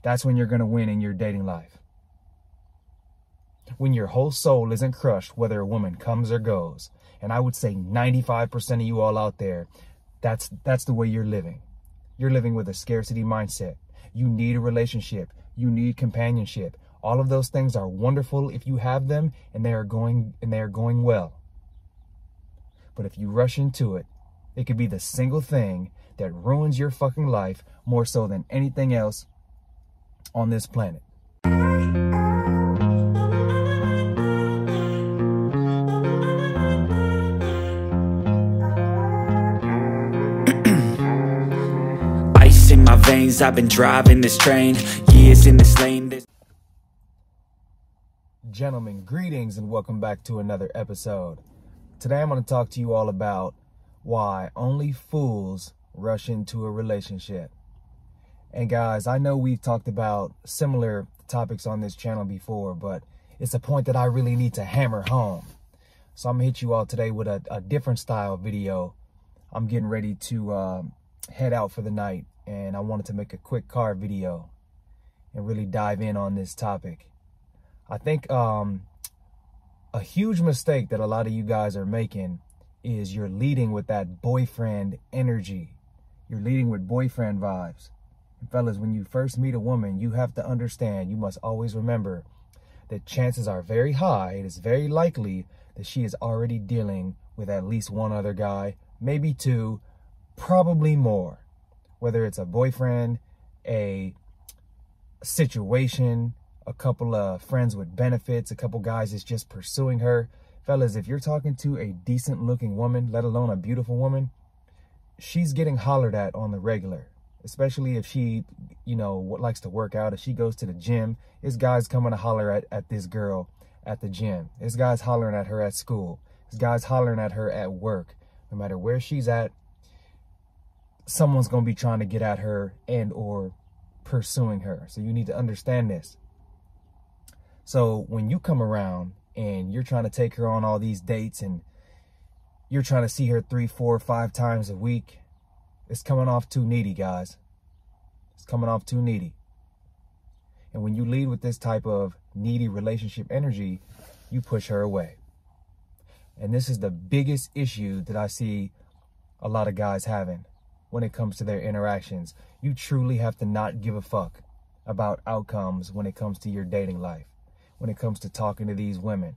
That's when you're going to win in your dating life. When your whole soul isn't crushed, whether a woman comes or goes. And I would say 95% of you all out there, that's the way you're living. You're living with a scarcity mindset. You need a relationship. You need companionship. All of those things are wonderful if you have them, and they are going well. But if you rush into it, it could be the single thing that ruins your fucking life more so than anything else on this planet. Ice in my veins, I've been driving this train, years in this lane. Gentlemen, greetings and welcome back to another episode. Today I'm going to talk to you all about why only fools rush into a relationship. And guys, I know we've talked about similar topics on this channel before, but it's a point that I really need to hammer home. So I'm going to hit you all today with a different style video. I'm getting ready to head out for the night, and I wanted to make a quick car video and really dive in on this topic. I think a huge mistake that a lot of you guys are making is you're leading with that boyfriend energy. You're leading with boyfriend vibes. And fellas, when you first meet a woman, you have to understand, you must always remember that chances are very high, it is very likely that she is already dealing with at least one other guy, maybe two, probably more. Whether it's a boyfriend, a situation, a couple of friends with benefits, a couple guys that's just pursuing her. Fellas, if you're talking to a decent looking woman, let alone a beautiful woman, she's getting hollered at on the regular. Especially if she, likes to work out. If she goes to the gym, there's guys coming to holler at this girl at the gym. There's guys hollering at her at school. There's guys hollering at her at work. No matter where she's at, someone's going to be trying to get at her and or pursuing her. So you need to understand this. So when you come around and you're trying to take her on all these dates and you're trying to see her 3, 4, 5 times a week, it's coming off too needy, guys. It's coming off too needy. And when you lead with this type of needy relationship energy, you push her away. And this is the biggest issue that I see a lot of guys having when it comes to their interactions. You truly have to not give a fuck about outcomes when it comes to your dating life. When it comes to talking to these women,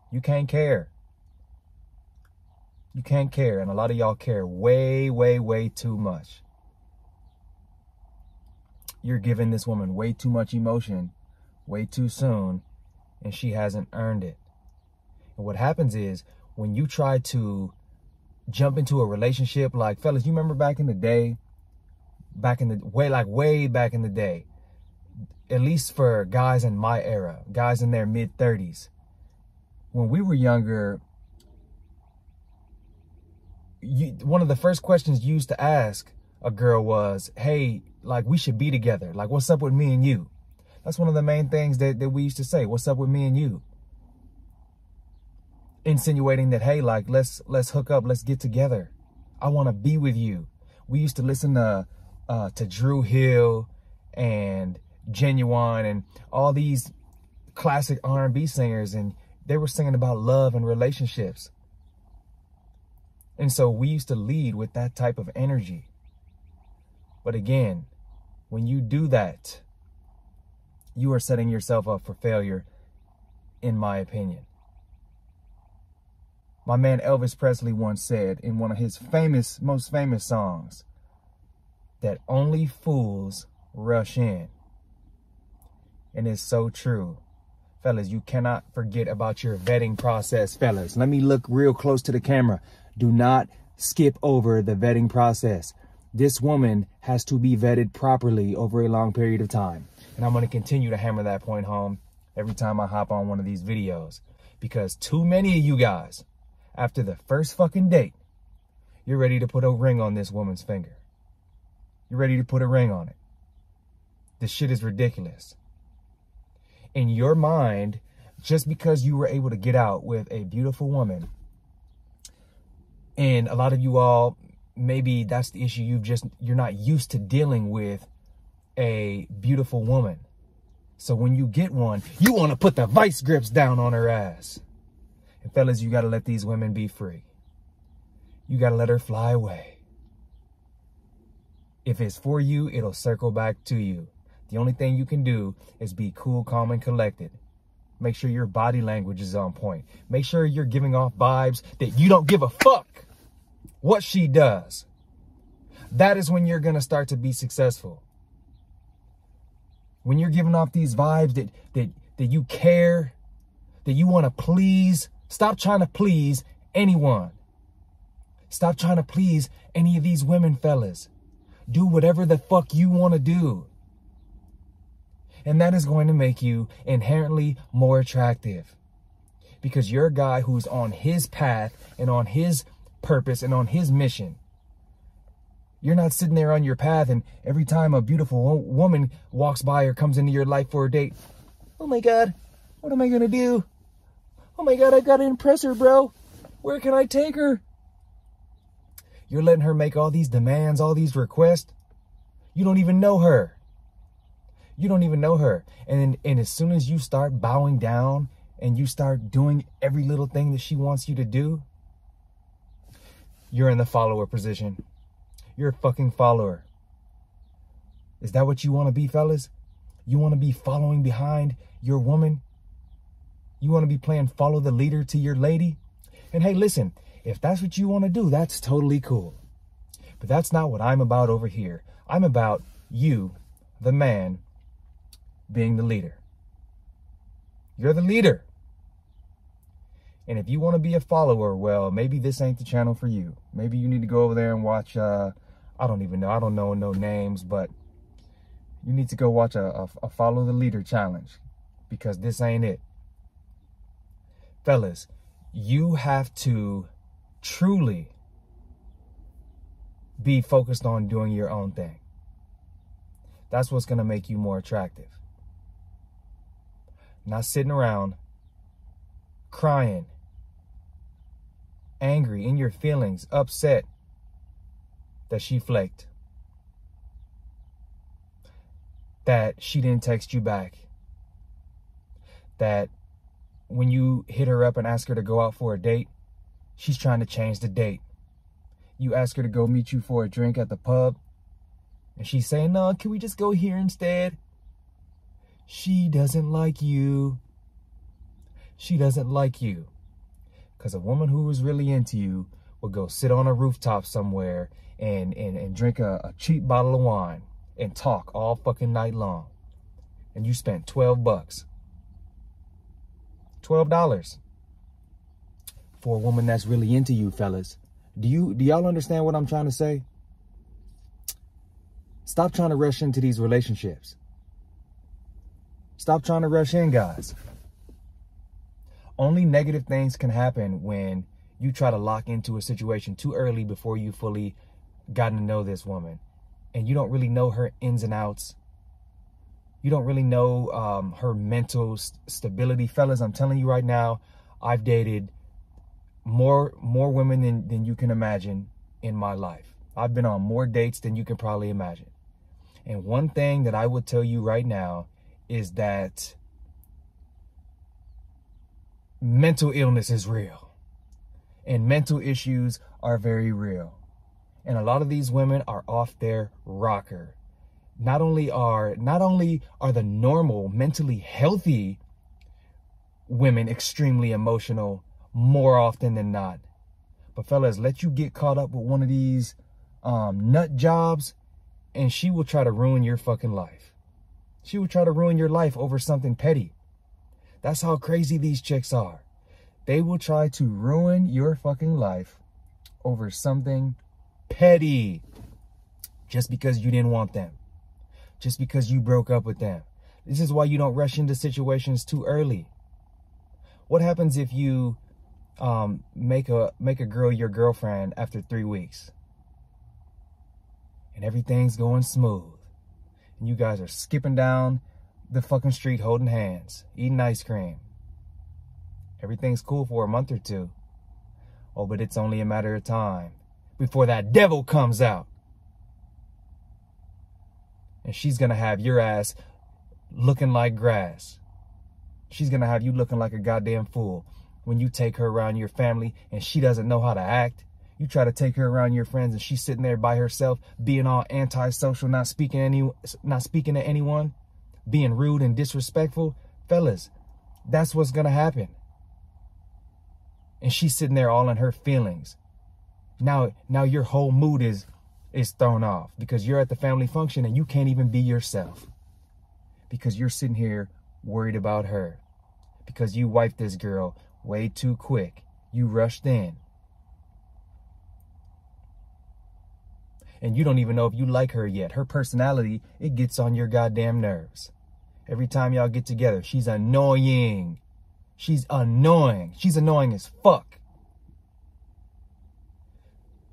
you can't care. You can't care, and a lot of y'all care way, way, way too much. You're giving this woman way too much emotion, way too soon, and she hasn't earned it. And what happens is, when you try to jump into a relationship, like, fellas, you remember back in the day, way back in the day, at least for guys in my era, guys in their mid-30s, when we were younger, one of the first questions you used to ask a girl was, hey, like, we should be together. Like, what's up with me and you? That's one of the main things that we used to say. What's up with me and you? Insinuating that, hey, like, let's hook up. Let's get together. I want to be with you. We used to listen to Drew Hill and Genuine and all these classic R&B singers, and they were singing about love and relationships. And so we used to lead with that type of energy. But again, when you do that, you are setting yourself up for failure, in my opinion. My man Elvis Presley once said in one of his most famous songs that only fools rush in. And it's so true. Fellas, you cannot forget about your vetting process, fellas. Let me look real close to the camera. Do not skip over the vetting process. This woman has to be vetted properly over a long period of time. And I'm going to continue to hammer that point home every time I hop on one of these videos. Because too many of you guys, after the first fucking date, you're ready to put a ring on this woman's finger. You're ready to put a ring on it. This shit is ridiculous. In your mind, just because you were able to get out with a beautiful woman, and a lot of you all, maybe that's the issue, you're not used to dealing with a beautiful woman. So when you get one, you want to put the vice grips down on her ass. And fellas, you got to let these women be free. You got to let her fly away. If it's for you, it'll circle back to you. The only thing you can do is be cool, calm, and collected. Make sure your body language is on point. Make sure you're giving off vibes that you don't give a fuck what she does. That is when you're going to start to be successful. When you're giving off these vibes that you care, that you want to please, stop trying to please anyone. Stop trying to please any of these women, fellas. Do whatever the fuck you want to do. And that is going to make you inherently more attractive. Because you're a guy who's on his path and on his purpose and on his mission. You're not sitting there on your path and every time a beautiful woman walks by or comes into your life for a date, oh my God, what am I going to do? Oh my God, I got to impress her, bro. Where can I take her? You're letting her make all these demands, all these requests. You don't even know her. You don't even know her. And as soon as you start bowing down and you start doing every little thing that she wants you to do, you're in the follower position. You're a fucking follower. Is that what you want to be, fellas? You want to be following behind your woman? You want to be playing follow the leader to your lady? And hey, listen, if that's what you want to do, that's totally cool. But that's not what I'm about over here. I'm about you, the man, being the leader. You're the leader. And if you want to be a follower, well, maybe this ain't the channel for you. Maybe you need to go over there and watch, I don't even know. I don't know no names, but you need to go watch a follow the leader challenge because this ain't it. Fellas, you have to truly be focused on doing your own thing. That's what's going to make you more attractive. Not sitting around crying, angry, in your feelings, upset that she flaked, that she didn't text you back, that when you hit her up and ask her to go out for a date, she's trying to change the date. You ask her to go meet you for a drink at the pub, and she's saying, no, can we just go here instead? She doesn't like you. She doesn't like you. Because a woman who is really into you would go sit on a rooftop somewhere and drink a cheap bottle of wine and talk all fucking night long. And you spent $12. $12 for a woman that's really into you, fellas. Do y'all understand what I'm trying to say? Stop trying to rush into these relationships. Stop trying to rush in, guys. Only negative things can happen when you try to lock into a situation too early before you fully gotten to know this woman. And you don't really know her ins and outs. You don't really know her mental stability. Fellas, I'm telling you right now, I've dated more women than you can imagine in my life. I've been on more dates than you can probably imagine. And one thing that I will tell you right now is that mental illness is real. And mental issues are very real. And a lot of these women are off their rocker. Not only are the normal, mentally healthy women extremely emotional more often than not. But fellas, let you get caught up with one of these nut jobs and she will try to ruin your fucking life. She will try to ruin your life over something petty. That's how crazy these chicks are. They will try to ruin your fucking life over something petty. Just because you didn't want them. Just because you broke up with them. This is why you don't rush into situations too early. What happens if you make a girl your girlfriend after 3 weeks? And everything's going smooth. And you guys are skipping down the fucking street holding hands, eating ice cream. Everything's cool for a month or two. Oh, but it's only a matter of time before that devil comes out. And she's going to have your ass looking like grass. She's going to have you looking like a goddamn fool when you take her around your family and she doesn't know how to act. You try to take her around your friends and she's sitting there by herself, being all antisocial, not speaking to anyone, being rude and disrespectful. Fellas, that's what's going to happen. And she's sitting there all in her feelings. Now your whole mood is thrown off because you're at the family function and you can't even be yourself because you're sitting here worried about her because you wiped this girl way too quick. You rushed in. And you don't even know if you like her yet. Her personality, it gets on your goddamn nerves. Every time y'all get together, she's annoying. She's annoying. She's annoying as fuck.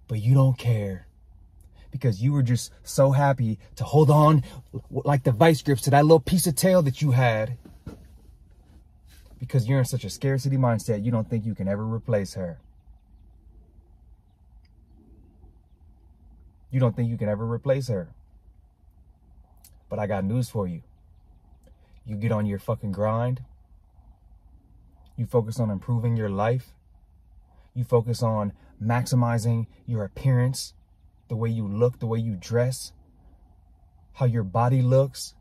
But you don't care. Because you were just so happy to hold on like the vice grips to that little piece of tail that you had. Because you're in such a scarcity mindset, you don't think you can ever replace her. You don't think you can ever replace her. But I got news for you. You get on your fucking grind. You focus on improving your life. You focus on maximizing your appearance, the way you look, the way you dress, how your body looks.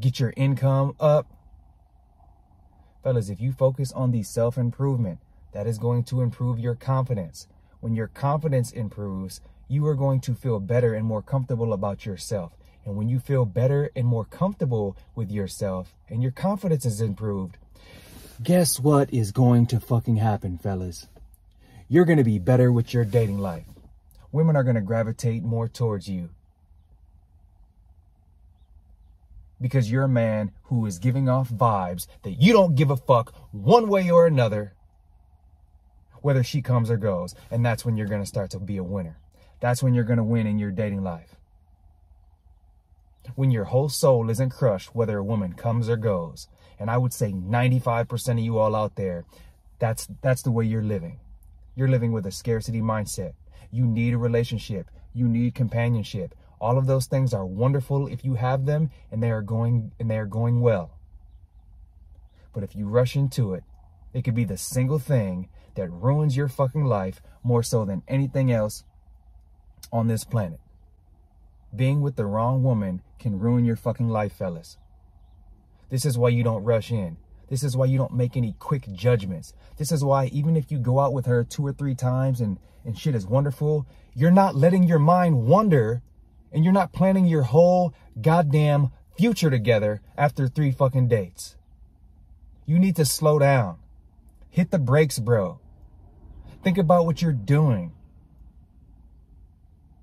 Get your income up. Fellas, if you focus on the self-improvement, that is going to improve your confidence. When your confidence improves, you are going to feel better and more comfortable about yourself. And when you feel better and more comfortable with yourself and your confidence is improved, guess what is going to fucking happen, fellas? You're going to be better with your dating life. Women are going to gravitate more towards you. Because you're a man who is giving off vibes that you don't give a fuck one way or another, whether she comes or goes. And that's when you're going to start to be a winner. That's when you're going to win in your dating life. When your whole soul isn't crushed, whether a woman comes or goes. And I would say 95% of you all out there, that's the way you're living. You're living with a scarcity mindset. You need a relationship. You need companionship. All of those things are wonderful if you have them and they are going well. But if you rush into it, it could be the single thing that ruins your fucking life more so than anything else on this planet. Being with the wrong woman can ruin your fucking life, fellas. This is why you don't rush in. This is why you don't make any quick judgments. This is why even if you go out with her 2 or 3 times and shit is wonderful, you're not letting your mind wander and you're not planning your whole goddamn future together after 3 fucking dates. You need to slow down. Hit the brakes, bro. Think about what you're doing.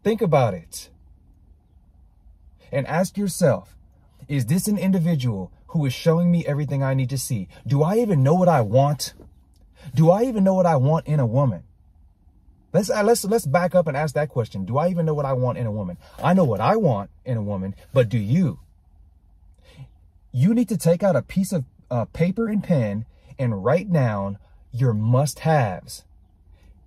Think about it. And ask yourself, is this an individual who is showing me everything I need to see? Do I even know what I want? Do I even know what I want in a woman? Let's back up and ask that question. Do I even know what I want in a woman? I know what I want in a woman, but do you? You need to take out a piece of paper and pen and write down your must-haves.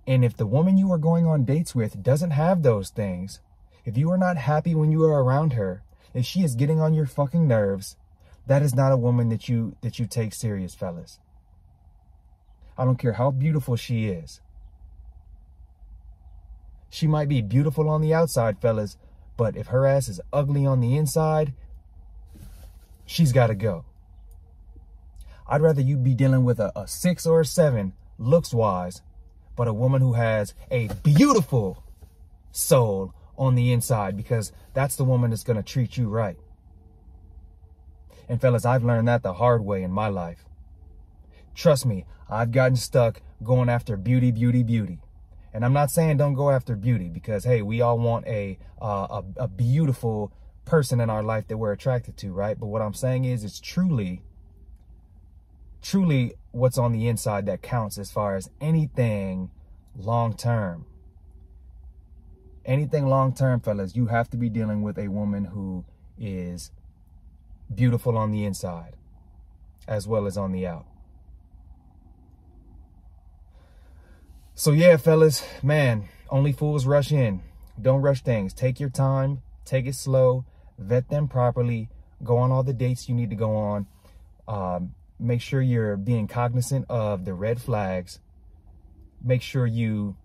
And if the woman you are going on dates with doesn't have those things, if you are not happy when you are around her, if she is getting on your fucking nerves, that is not a woman that you take serious, fellas. I don't care how beautiful she is. She might be beautiful on the outside, fellas, but if her ass is ugly on the inside, she's got to go. I'd rather you be dealing with a 6 or a 7 looks-wise, but a woman who has a beautiful soul on the inside, because that's the woman that's going to treat you right. And fellas, I've learned that the hard way in my life. Trust me, I've gotten stuck going after beauty, beauty, beauty. And I'm not saying don't go after beauty, because, hey, we all want a beautiful person in our life that we're attracted to, right? But what I'm saying is it's truly what's on the inside that counts as far as anything long-term. Anything long-term, fellas, you have to be dealing with a woman who is beautiful on the inside as well as on the out. So yeah, fellas, man, only fools rush in. Don't rush things. Take your time. Take it slow, vet them properly, go on all the dates you need to go on. Make sure you're being cognizant of the red flags. Make sure you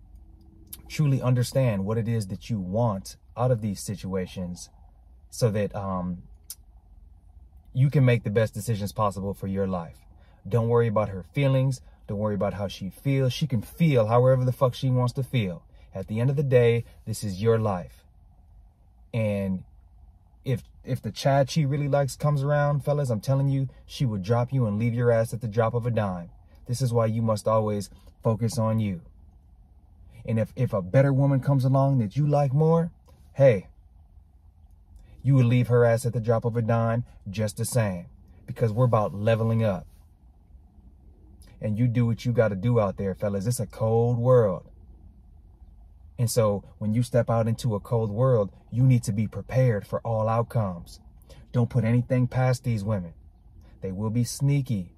truly understand what it is that you want out of these situations so that you can make the best decisions possible for your life. Don't worry about her feelings. Don't worry about how she feels. She can feel however the fuck she wants to feel. At the end of the day, this is your life. And if the Chad she really likes comes around, fellas, I'm telling you, she will drop you and leave your ass at the drop of a dime. This is why you must always focus on you. And if a better woman comes along that you like more, hey, you will leave her ass at the drop of a dime just the same, because we're about leveling up. And you do what you got to do out there, fellas. It's a cold world. And so when you step out into a cold world, you need to be prepared for all outcomes. Don't put anything past these women. They will be sneaky.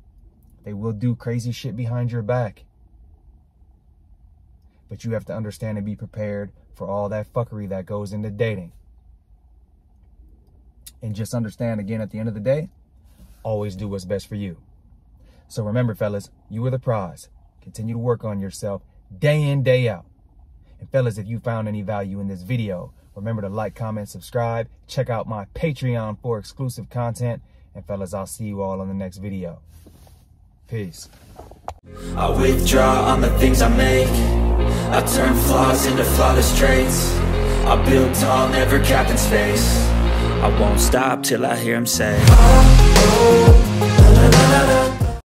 They will do crazy shit behind your back. But you have to understand and be prepared for all that fuckery that goes into dating. And just understand, again, at the end of the day, always do what's best for you. So remember, fellas, you are the prize. Continue to work on yourself day in, day out. And fellas, if you found any value in this video, remember to like, comment, subscribe. Check out my Patreon for exclusive content. And fellas, I'll see you all on the next video. Peace. I withdraw on the things I make. I turn flaws into flawless traits. I build tall, never capped in space. I won't stop till I hear him say, oh, oh.